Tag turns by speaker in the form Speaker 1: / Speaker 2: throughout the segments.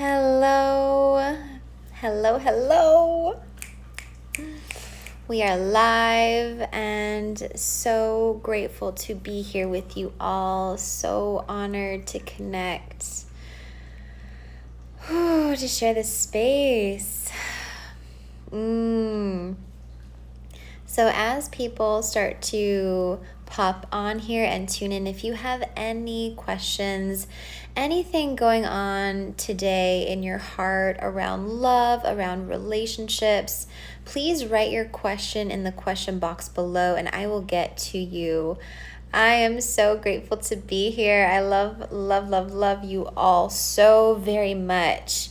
Speaker 1: Hello, hello. We are live and so grateful to be here with you all. So honored to connect, to share this space. So as people start to pop on here and tune in, if you have any questions, anything going on today in your heart around love, around relationships, please write your question in the question box below and I will get to you. I am so grateful to be here. I love you all so very much.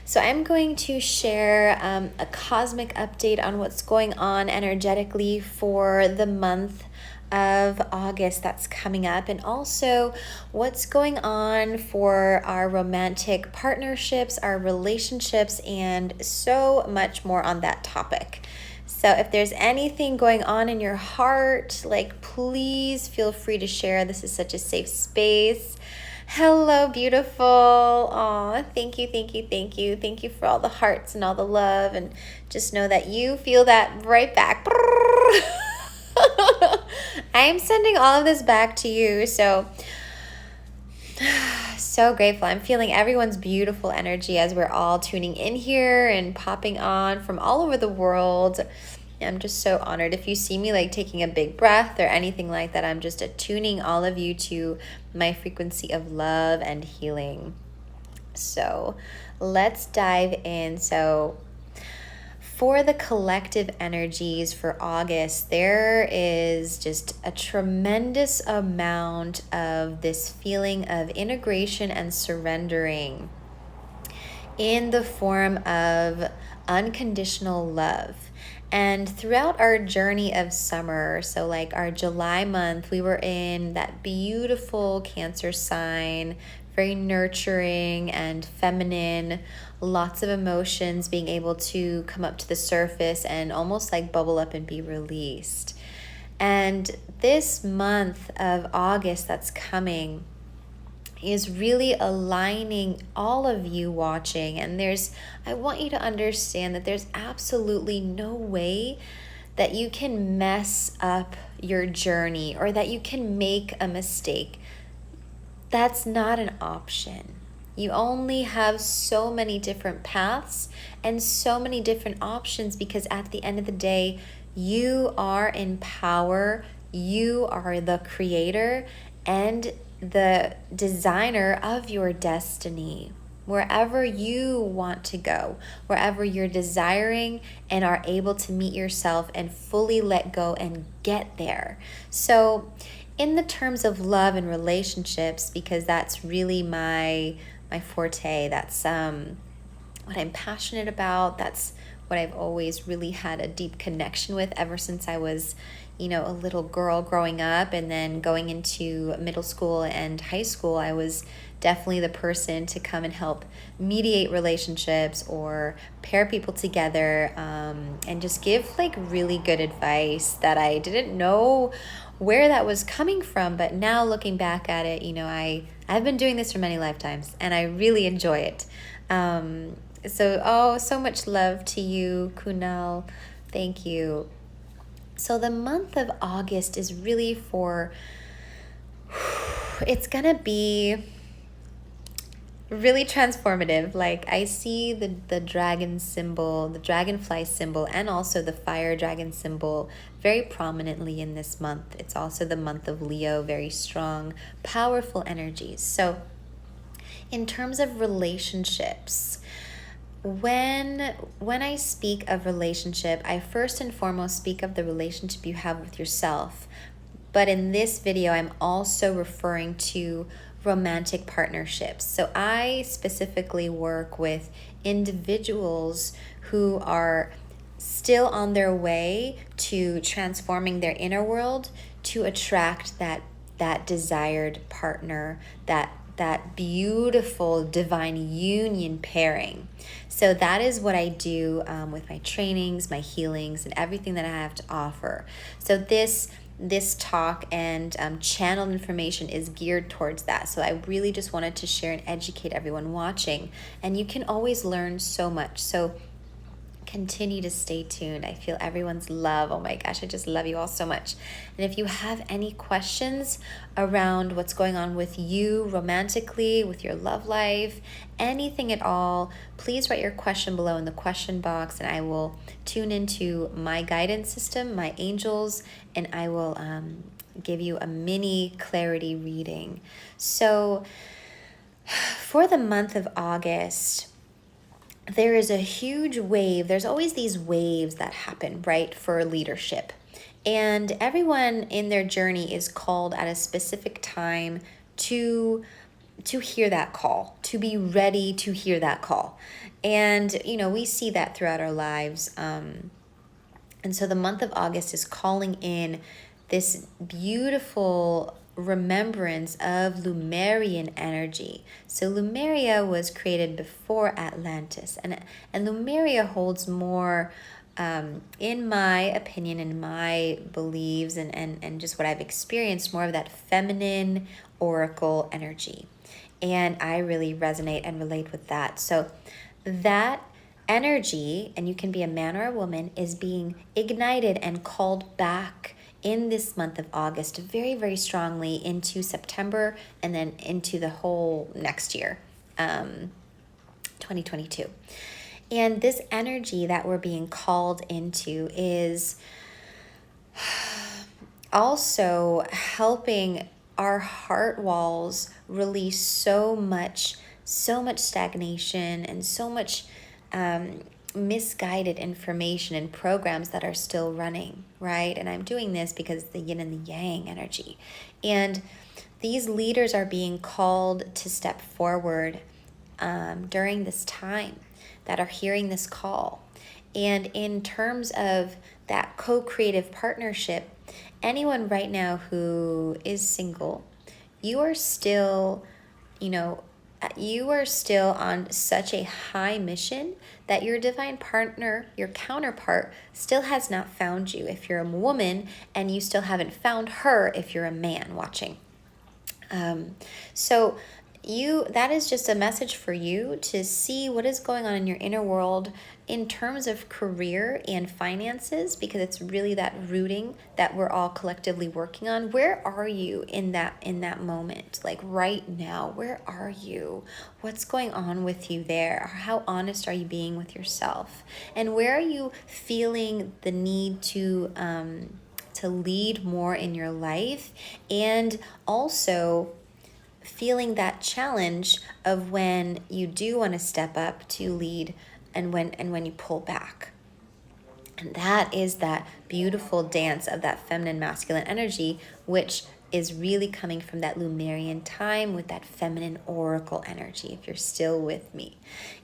Speaker 1: So I'm going to share a cosmic update on what's going on energetically for the month of August that's coming up, and also what's going on for our romantic partnerships, our relationships, and so much more on that topic. So if there's anything going on in your heart, please feel free to share. This is such a safe space. Hello, beautiful. Aw, thank you. Thank you for all the hearts and all the love. And just know that you feel that right back. I am sending all of this back to you. So grateful. I'm feeling everyone's beautiful energy as we're all tuning in here and popping on from all over the world. I'm just so honored. If you see me taking a big breath or anything like that, I'm just attuning all of you to my frequency of love and healing. So let's dive in. So for the collective energies for August, there is just a tremendous amount of this feeling of integration and surrendering in the form of unconditional love. And throughout our journey of summer, so our July month, we were in that beautiful Cancer sign, very nurturing and feminine, lots of emotions being able to come up to the surface and almost bubble up and be released. And this month of August that's coming is really aligning all of you watching. And I want you to understand that there's absolutely no way that you can mess up your journey or that you can make a mistake. That's not an option. You only have so many different paths and so many different options, because at the end of the day, you are in power. You are the creator and the designer of your destiny. Wherever you want to go, wherever you're desiring and are able to meet yourself and fully let go and get there. So in the terms of love and relationships, because that's really my forte, that's what I'm passionate about, that's what I've always really had a deep connection with ever since I was a little girl growing up, and then going into middle school and high school, I was definitely the person to come and help mediate relationships or pair people together, and just give really good advice that I didn't know where that was coming from. But now looking back at it, I've been doing this for many lifetimes and I really enjoy it. So much love to you, Kunal. Thank you. So the month of August is really it's gonna be really transformative. I see the dragon symbol, the dragonfly symbol, and also the fire dragon symbol very prominently in this month. It's also the month of Leo, very strong, powerful energies. So in terms of relationships, when I speak of relationship, I first and foremost speak of the relationship you have with yourself. But in this video, I'm also referring to romantic partnerships. So I specifically work with individuals who are still on their way to transforming their inner world to attract that desired partner, that beautiful divine union pairing. So that is what I do with my trainings, my healings, and everything that I have to offer. So this this talk and channeled information is geared towards that. So I really just wanted to share and educate everyone watching. And you can always learn so much. So continue to stay tuned. I feel everyone's love. Oh my gosh, I just love you all so much. And if you have any questions around what's going on with you romantically, with your love life, anything at all, please write your question below in the question box, and I will tune into my guidance system, my angels, and I will give you a mini clarity reading. So for the month of August, there is a huge wave. There's always these waves that happen, right, for leadership. And everyone in their journey is called at a specific time to hear that call, to be ready to hear that call. And, we see that throughout our lives. And so the month of August is calling in this beautiful remembrance of Lemurian energy. So Lemuria was created before Atlantis, and Lemuria holds more, in my opinion, in my beliefs, and just what I've experienced, more of that feminine oracle energy. And I really resonate and relate with that. So that energy, and you can be a man or a woman, is being ignited and called back in this month of August very, very strongly into September and then into the whole next year, 2022. And this energy that we're being called into is also helping our heart walls release so much stagnation and so much misguided information and programs that are still running, right? And I'm doing this because the yin and the yang energy. And these leaders are being called to step forward during this time, that are hearing this call. And in terms of that co-creative partnership, anyone right now who is single, you are still, on such a high mission that your divine partner, your counterpart, still has not found you if you're a woman, and you still haven't found her if you're a man watching. So that is just a message for you to see what is going on in your inner world in terms of career and finances, because it's really that rooting that we're all collectively working on. Where are you in that moment? Like right now, where are you? What's going on with you there? How honest are you being with yourself? And where are you feeling the need to lead more in your life, and also feeling that challenge of when you do want to step up to lead and when you pull back. And that is that beautiful dance of that feminine masculine energy, which is really coming from that Lemurian time with that feminine oracle energy, if you're still with me.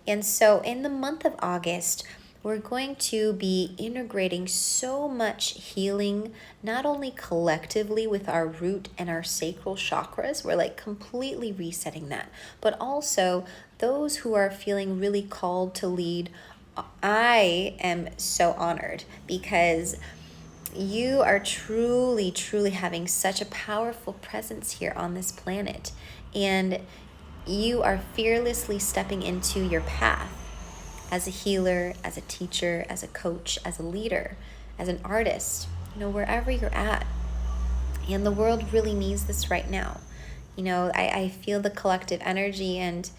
Speaker 1: And so in the month of August, we're going to be integrating so much healing, not only collectively with our root and our sacral chakras, we're like completely resetting that, but also those who are feeling really called to lead. I am so honored because you are truly, truly having such a powerful presence here on this planet, and you are fearlessly stepping into your path as a healer, as a teacher, as a coach, as a leader, as an artist, wherever you're at. And the world really needs this right now. I feel the collective energy, and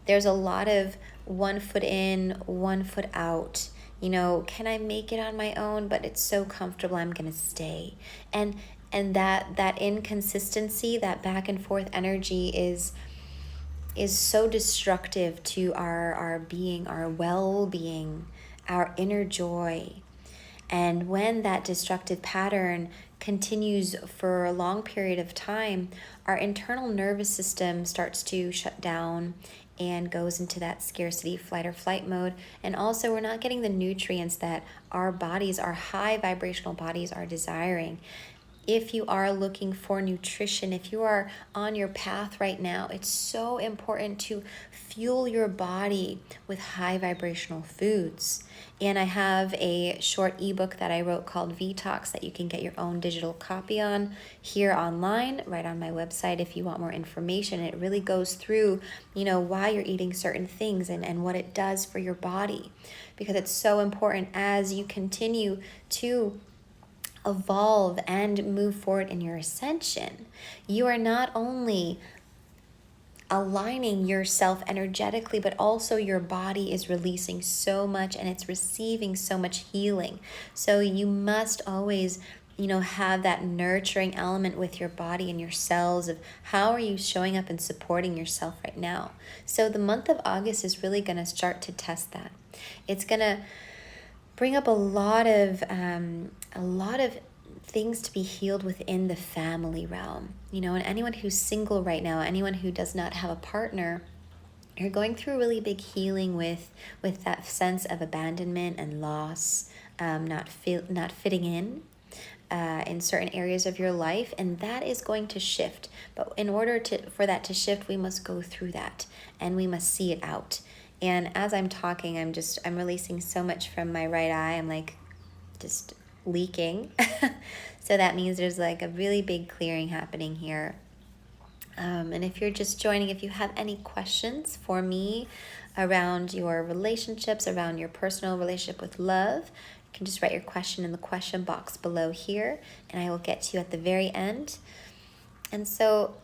Speaker 1: there's a lot of 1 foot in, 1 foot out. Can I make it on my own? But it's so comfortable, I'm going to stay. And that inconsistency, that back and forth energy is so destructive to our being, our well-being, our inner joy. And when that destructive pattern continues for a long period of time, our internal nervous system starts to shut down and goes into that scarcity, flight or flight mode. And also we're not getting the nutrients that our bodies, our high vibrational bodies, are desiring. If you are looking for nutrition, if you are on your path right now, it's so important to fuel your body with high vibrational foods. And I have a short ebook that I wrote called Vtox that you can get your own digital copy on here online, right on my website if you want more information. It really goes through, why you're eating certain things and what it does for your body, because it's so important as you continue to evolve and move forward in your ascension. You are not only aligning yourself energetically, but also your body is releasing so much and it's receiving so much healing. So you must always, have that nurturing element with your body and your cells of how are you showing up and supporting yourself right now. So the month of August is really going to start to test that. It's going to bring up a lot of things to be healed within the family realm. And anyone who's single right now, anyone who does not have a partner, you're going through really big healing with that sense of abandonment and loss, not fitting in certain areas of your life, and that is going to shift. But in order for that to shift, we must go through that and we must see it out. And as I'm talking, I'm releasing so much from my right eye. I'm like just leaking. So that means there's like a really big clearing happening here. And if you're just joining, if you have any questions for me around your relationships, around your personal relationship with love, you can just write your question in the question box below here, and I will get to you at the very end. And so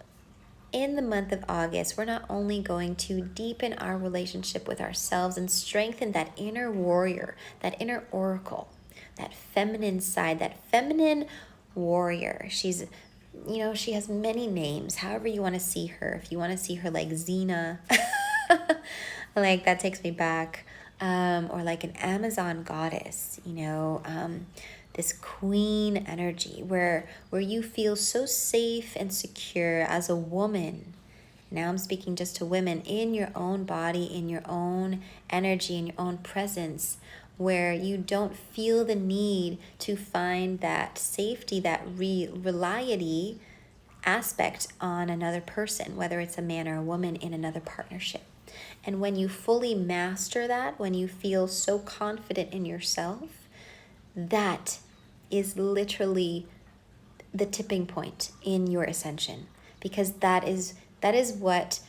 Speaker 1: in the month of August, we're not only going to deepen our relationship with ourselves and strengthen that inner warrior, that inner oracle, that feminine side, that feminine warrior. She's, she has many names, however you want to see her. If you want to see her like Xena, like that takes me back, or like an Amazon goddess, this queen energy where you feel so safe and secure as a woman. Now I'm speaking just to women, in your own body, in your own energy, in your own presence, where you don't feel the need to find that safety, that reliability aspect on another person, whether it's a man or a woman in another partnership. And when you fully master that, when you feel so confident in yourself, that is literally the tipping point in your ascension, because that is what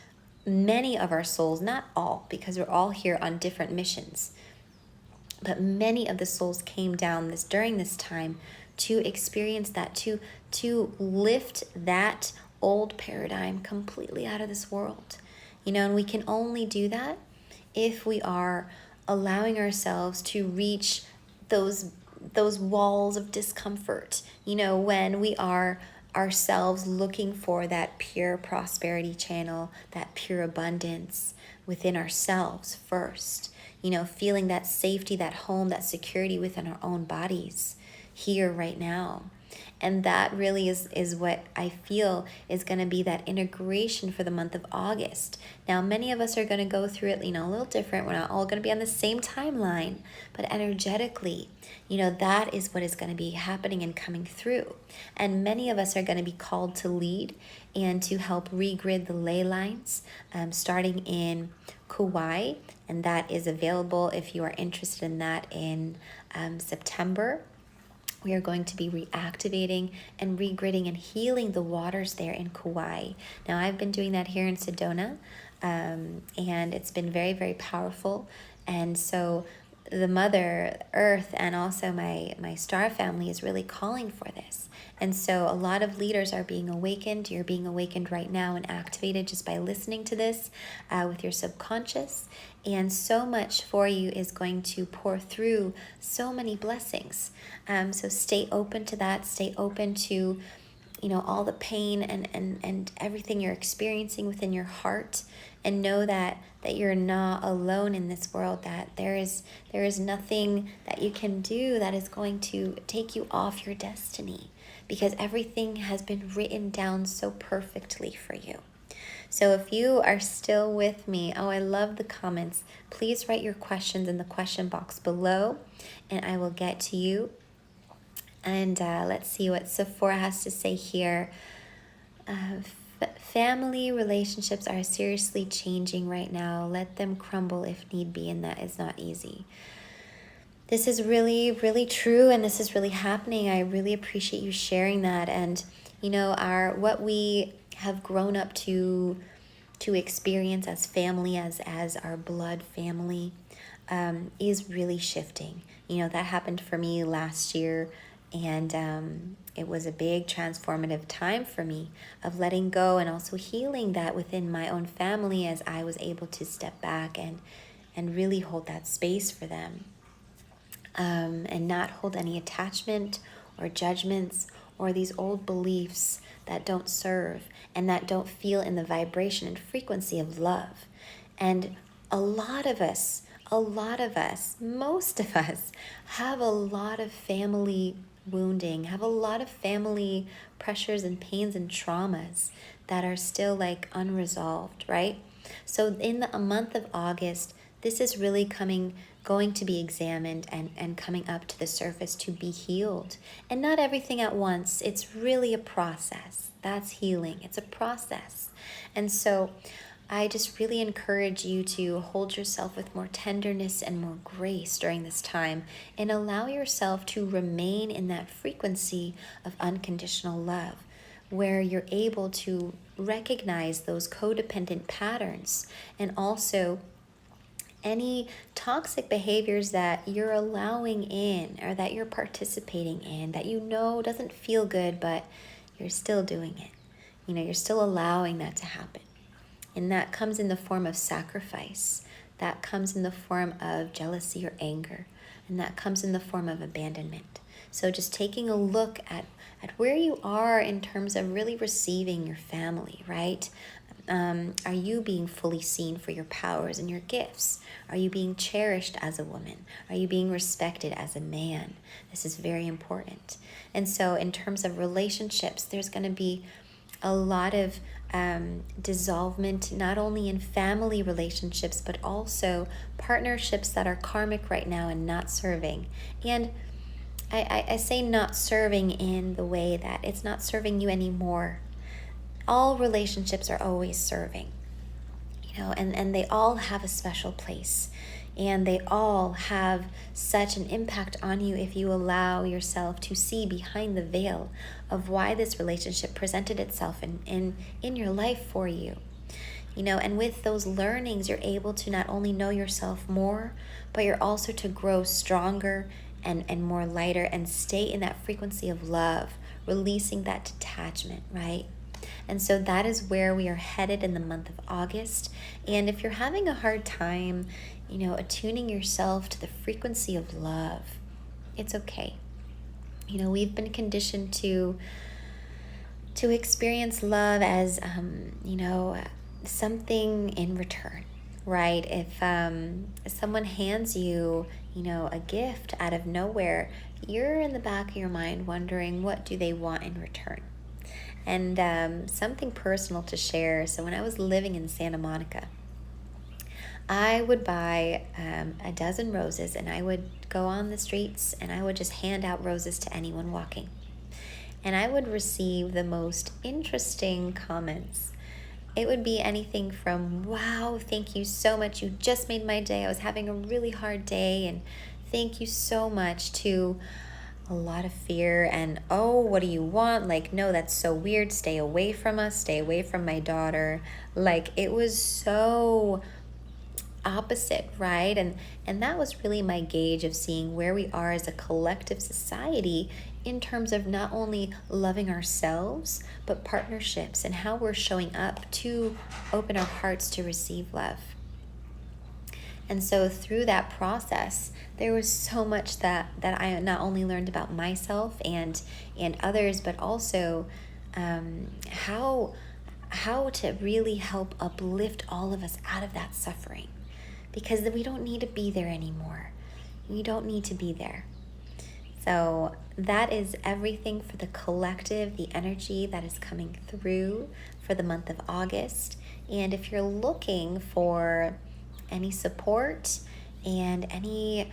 Speaker 1: many of our souls, not all, because we're all here on different missions, but many of the souls came down during this time to experience that, to lift that old paradigm completely out of this world. And we can only do that if we are allowing ourselves to reach those walls of discomfort, when we are ourselves looking for that pure prosperity channel, that pure abundance within ourselves first, feeling that safety, that home, that security within our own bodies here right now. And that really is what I feel is going to be that integration for the month of August. Now, many of us are going to go through it, a little different. We're not all going to be on the same timeline, but energetically, that is what is going to be happening and coming through. And many of us are going to be called to lead and to help regrid the ley lines, starting in Kauai. And that is available if you are interested in that in September. We are going to be reactivating and regridding and healing the waters there in Kauai. Now, I've been doing that here in Sedona, and it's been very, very powerful. And so the Mother Earth and also my star family is really calling for this. And so a lot of leaders are being awakened. You're being awakened right now and activated just by listening to this with your subconscious. And so much for you is going to pour through so many blessings. So stay open to that. Stay open to, all the pain and everything you're experiencing within your heart. And know that you're not alone in this world, that there is nothing that you can do that is going to take you off your destiny, because everything has been written down so perfectly for you. So if you are still with me, I love the comments. Please write your questions in the question box below, and I will get to you. And let's see what Sephora has to say here. Family relationships are seriously changing right now. Let them crumble if need be, and that is not easy. This is really, really true, and this is really happening. I really appreciate you sharing that. And what we have grown up to experience as family, as our blood family, is really shifting. That happened for me last year, and it was a big transformative time for me of letting go and also healing that within my own family, as I was able to step back and really hold that space for them, and not hold any attachment or judgments or these old beliefs that don't serve and that don't feel in the vibration and frequency of love. And a lot of us, most of us, have a lot of family wounding, have a lot of family pressures and pains and traumas that are still like unresolved, right? So in the month of August, this is really going to be examined and coming up to the surface to be healed. And not everything at once. It's really a process. That's healing. It's a process. And so I just really encourage you to hold yourself with more tenderness and more grace during this time, and allow yourself to remain in that frequency of unconditional love, where you're able to recognize those codependent patterns and also any toxic behaviors that you're allowing in or that you're participating in that doesn't feel good, but you're still doing it. You're still allowing that to happen. And that comes in the form of sacrifice. That comes in the form of jealousy or anger. And that comes in the form of abandonment. So just taking a look at where you are in terms of really receiving your family, right? Are you being fully seen for your powers and your gifts? Are you being cherished as a woman? Are you being respected as a man? This is very important. And so in terms of relationships, there's going to be a lot of dissolvement, not only in family relationships, but also partnerships that are karmic right now and not serving. And I say not serving in the way that it's not serving you anymore. All relationships are always serving, and they all have a special place, and they all have such an impact on you if you allow yourself to see behind the veil of why this relationship presented itself in your life for you. And with those learnings, you're able to not only know yourself more, but you're also to grow stronger and more lighter and stay in that frequency of love, releasing that detachment, right? And so that is where we are headed in the month of August. And if you're having a hard time, attuning yourself to the frequency of love, it's okay. We've been conditioned to experience love as, something in return, right? If someone hands you, a gift out of nowhere, you're in the back of your mind wondering, what do they want in return? And something personal to share. So when I was living in Santa Monica, I would buy a dozen roses, and I would go on the streets and I would just hand out roses to anyone walking. And I would receive the most interesting comments. It would be anything from, wow, thank you so much. You just made my day. I was having a really hard day, and thank you so much, to a lot of fear and, oh, what do you want? Like, no, that's so weird. Stay away from us. Stay away from my daughter. Like, it was so opposite, right? And that was really my gauge of seeing where we are as a collective society in terms of not only loving ourselves, but partnerships and how we're showing up to open our hearts to receive love. And so through that process, there was so much that I not only learned about myself and others, but also how to really help uplift all of us out of that suffering. Because we don't need to be there anymore. We don't need to be there. So that is everything for the collective, the energy that is coming through for the month of August. And if you're looking for any support, and any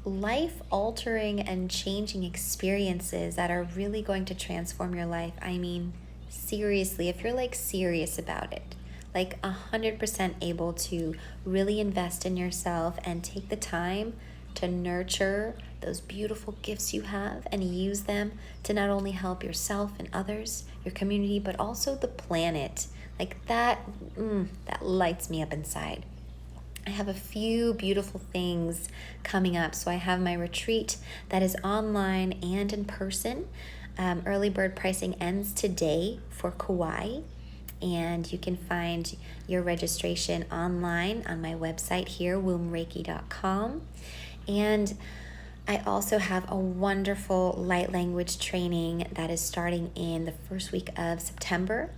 Speaker 1: life-altering and changing experiences that are really going to transform your life. I mean, seriously, if you're like serious about it, like 100% able to really invest in yourself and take the time to nurture those beautiful gifts you have and use them to not only help yourself and others, your community, but also the planet. Like that, that lights me up inside. I have a few beautiful things coming up. So I have my retreat that is online and in person. Early bird pricing ends today for Kauai, and you can find your registration online on my website here, wombreiki.com. And I also have a wonderful light language training that is starting in the first week of September.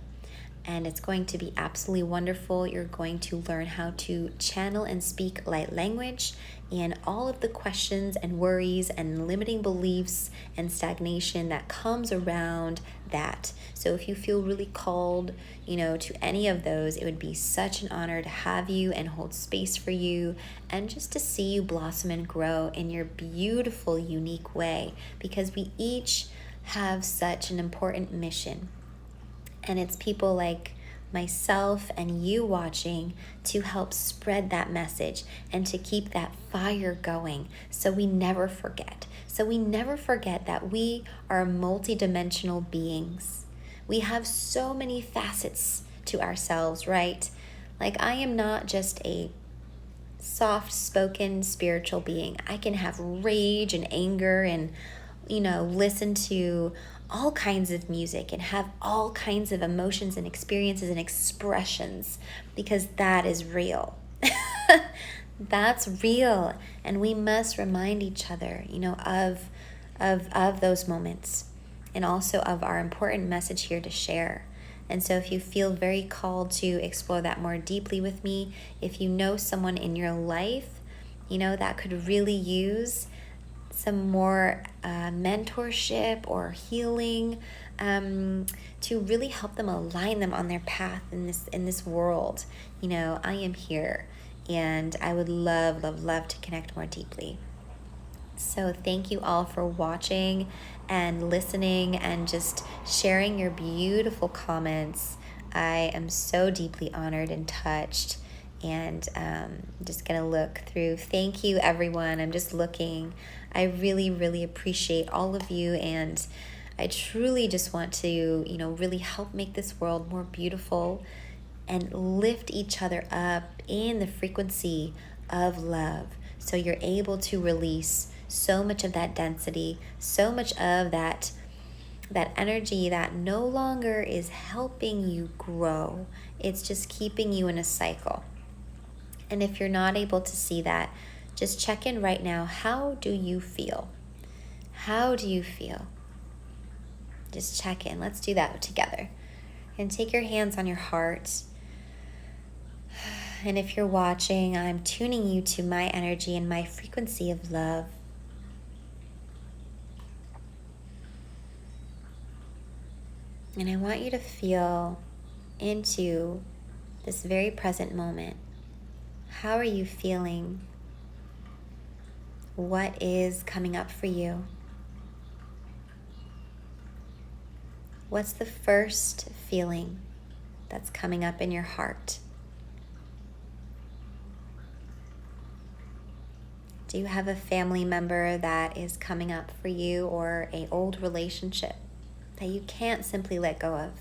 Speaker 1: And it's going to be absolutely wonderful. You're going to learn how to channel and speak light language and all of the questions and worries and limiting beliefs and stagnation that comes around that. So if you feel really called, to any of those, it would be such an honor to have you and hold space for you and just to see you blossom and grow in your beautiful, unique way, because we each have such an important mission. And it's people like myself and you watching to help spread that message and to keep that fire going so we never forget. So we never forget that we are multidimensional beings. We have so many facets to ourselves, right? Like I am not just a soft-spoken spiritual being. I can have rage and anger and listen to all kinds of music and have all kinds of emotions and experiences and expressions, because that is real. That's real. And we must remind each other, of those moments, and also of our important message here to share. And so if you feel very called to explore that more deeply with me, if you know someone in your life, that could really use some more mentorship or healing, to really help them align them on their path in this world, I am here, and I would love, love, love to connect more deeply. So thank you all for watching and listening and just sharing your beautiful comments. I am so deeply honored and touched, and just gonna look through. Thank you, everyone. I'm just looking. I really, really appreciate all of you, and I truly just want to, really help make this world more beautiful and lift each other up in the frequency of love, so you're able to release so much of that density, so much of that energy that no longer is helping you grow. It's just keeping you in a cycle. And if you're not able to see that, just check in right now. How do you feel? How do you feel? Just check in. Let's do that together. And take your hands on your heart. And if you're watching, I'm tuning you to my energy and my frequency of love. And I want you to feel into this very present moment. How are you feeling? What is coming up for you? What's the first feeling that's coming up in your heart? Do you have a family member that is coming up for you, or an old relationship that you can't simply let go of?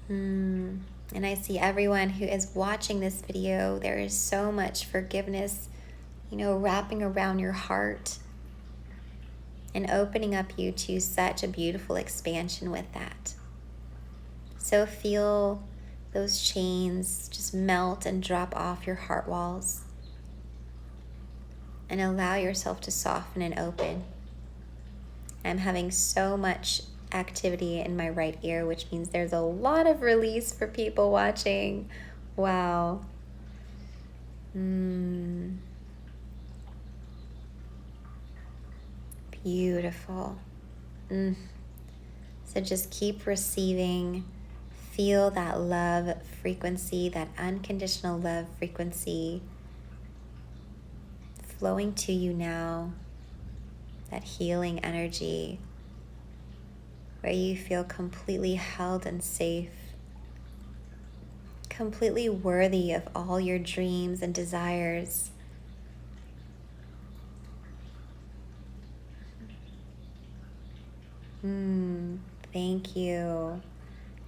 Speaker 1: And I see everyone who is watching this video, there is so much forgiveness, wrapping around your heart and opening up you to such a beautiful expansion with that. So feel those chains just melt and drop off your heart walls, and allow yourself to soften and open. I'm having so much activity in my right ear, which means there's a lot of release for people watching. Wow. Beautiful. So just keep receiving, feel that love frequency, that unconditional love frequency flowing to you now, that healing energy where you feel completely held and safe, completely worthy of all your dreams and desires. Thank you.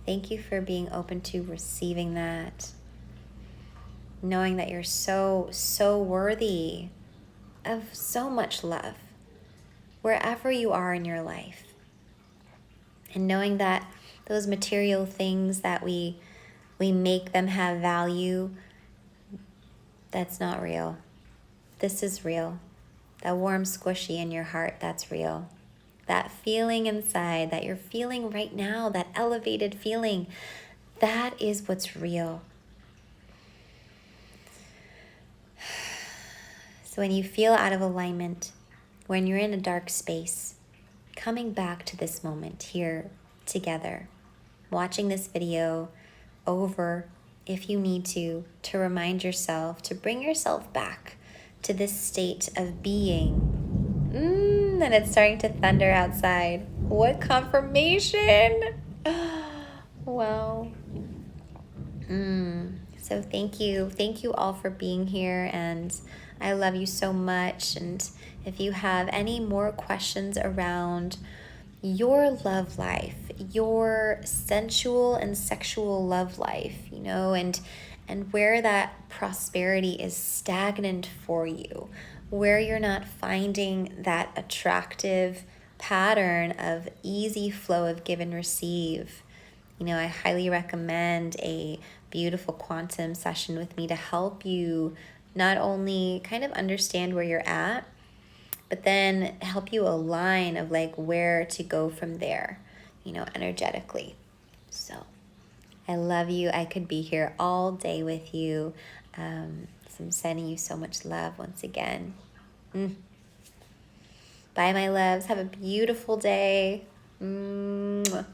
Speaker 1: Thank you for being open to receiving that. Knowing that you're so, so worthy of so much love wherever you are in your life. And knowing that those material things that we make them have value, that's not real. This is real. That warm squishy in your heart, that's real. That feeling inside that you're feeling right now, that elevated feeling, that is what's real. So when you feel out of alignment, when you're in a dark space, coming back to this moment here together, watching this video over if you need to remind yourself, to bring yourself back to this state of being. And it's starting to thunder outside. What confirmation! Wow. So thank you all for being here, and I love you so much. And if you have any more questions around your love life, your sensual and sexual love life, and where that prosperity is stagnant for you, where you're not finding that attractive pattern of easy flow of give and receive, I highly recommend a beautiful quantum session with me to help you not only kind of understand where you're at, but then help you align of like where to go from there, energetically. So I love you. I could be here all day with you. So I'm sending you so much love once again. Bye, my loves. Have a beautiful day. Mwah.